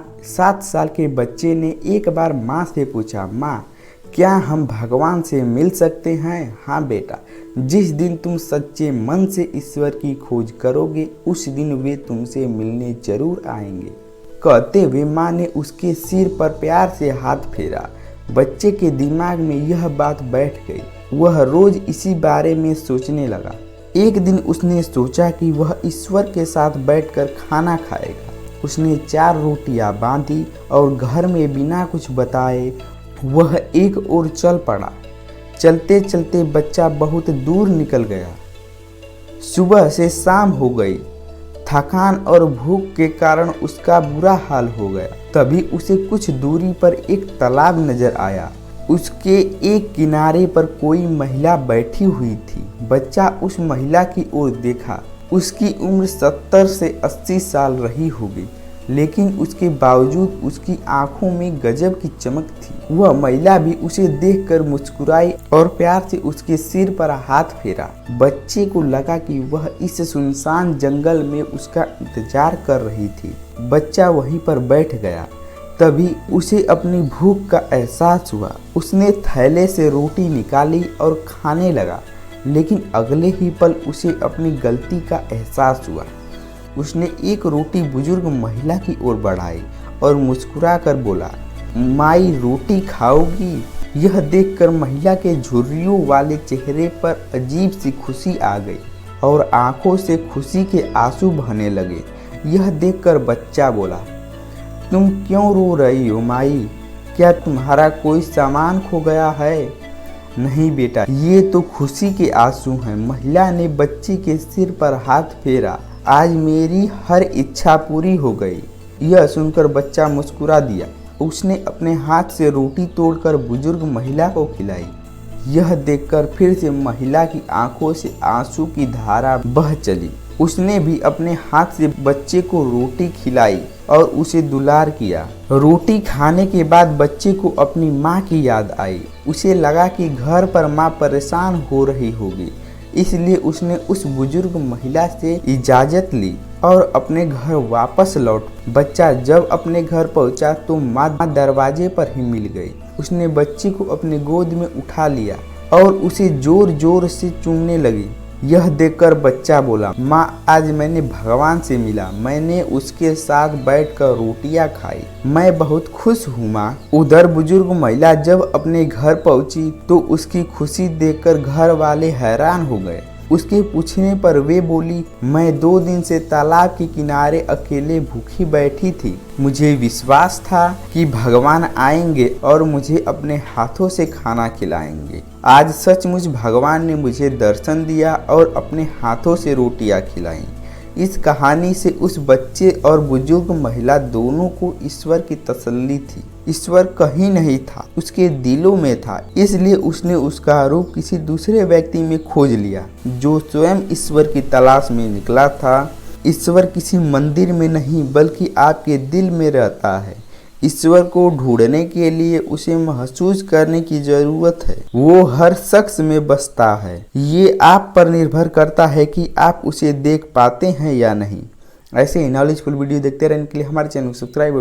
7 साल के बच्चे ने एक बार माँ से पूछा, माँ क्या हम भगवान से मिल सकते हैं? हाँ बेटा, जिस दिन तुम सच्चे मन से ईश्वर की खोज करोगे उस दिन वे तुमसे मिलने जरूर आएंगे। कहते हुए माँ ने उसके सिर पर प्यार से हाथ फेरा। बच्चे के दिमाग में यह बात बैठ गई। वह रोज इसी बारे में सोचने लगा। एक दिन उसने सोचा कि वह ईश्वर के साथ बैठकर खाना खाएगा। उसने 4 रोटियां बांधी और घर में बिना कुछ बताए वह एक ओर चल पड़ा। चलते चलते बच्चा बहुत दूर निकल गया। सुबह से शाम हो गई। थकान और भूख के कारण उसका बुरा हाल हो गया। तभी उसे कुछ दूरी पर एक तालाब नजर आया। उसके एक किनारे पर कोई महिला बैठी हुई थी। बच्चा उस महिला की ओर देखा। उसकी उम्र 70 से 80 साल रही होगी, लेकिन उसके बावजूद उसकी आंखों में गजब की चमक थी। वह महिला भी उसे देखकर मुस्कुराई और प्यार से उसके सिर पर हाथ फेरा। बच्चे को लगा कि वह इस सुनसान जंगल में उसका इंतजार कर रही थी। बच्चा वहीं पर बैठ गया। तभी उसे अपनी भूख का एहसास हुआ। उसने थैले से रोटी निकाली और खाने लगा, लेकिन अगले ही पल उसे अपनी गलती का एहसास हुआ। उसने एक रोटी बुजुर्ग महिला की ओर बढ़ाई और मुस्कुराकर बोला, माई रोटी खाओगी? यह देखकर महिला के झुर्रियों वाले चेहरे पर अजीब सी खुशी आ गई और आंखों से खुशी के आंसू बहने लगे। यह देखकर बच्चा बोला, तुम क्यों रो रही हो माई? क्या तुम्हारा कोई सामान खो गया है? नहीं बेटा, ये तो खुशी के आंसू हैं। महिला ने बच्चे के सिर पर हाथ फेरा। आज मेरी हर इच्छा पूरी हो गई। यह सुनकर बच्चा मुस्कुरा दिया। उसने अपने हाथ से रोटी तोड़कर बुजुर्ग महिला को खिलाई। यह देखकर फिर से महिला की आंखों से आंसू की धारा बह चली। उसने भी अपने हाथ से बच्चे को रोटी खिलाई और उसे दुलार किया। रोटी खाने के बाद बच्चे को अपनी माँ की याद आई। उसे लगा कि घर पर माँ परेशान हो रही होगी, इसलिए उसने उस बुजुर्ग महिला से इजाज़त ली और अपने घर वापस लौट। बच्चा जब अपने घर पहुंचा तो माँ दरवाजे पर ही मिल गई। उसने बच्चे को अपने गोद में उठा लिया और उसे जोर जोर से चूमने लगी। यह देखकर बच्चा बोला, माँ आज मैंने भगवान से मिला। मैंने उसके साथ बैठकर रोटियां खाई। मैं बहुत खुश हूँ माँ। उधर बुजुर्ग महिला जब अपने घर पहुंची तो उसकी खुशी देखकर घर वाले हैरान हो गए। उसके पूछने पर वे बोली, मैं 2 दिन से तालाब के किनारे अकेले भूखी बैठी थी। मुझे विश्वास था कि भगवान आएंगे और मुझे अपने हाथों से खाना खिलाएंगे। आज सचमुच भगवान ने मुझे दर्शन दिया और अपने हाथों से रोटियां खिलाईं। इस कहानी से उस बच्चे और बुजुर्ग महिला दोनों को ईश्वर की तसल्ली थी। ईश्वर कहीं नहीं था, उसके दिलों में था। इसलिए उसने उसका रूप किसी दूसरे व्यक्ति में खोज लिया जो स्वयं ईश्वर की तलाश में निकला था। ईश्वर किसी मंदिर में नहीं बल्कि आपके दिल में रहता है। ईश्वर को ढूंढने के लिए उसे महसूस करने की जरूरत है। वो हर शख्स में बसता है। ये आप पर निर्भर करता है कि आप उसे देख पाते हैं या नहीं। ऐसे ही नॉलेजफुल वीडियो देखते रहने के लिए हमारे चैनल को सब्सक्राइब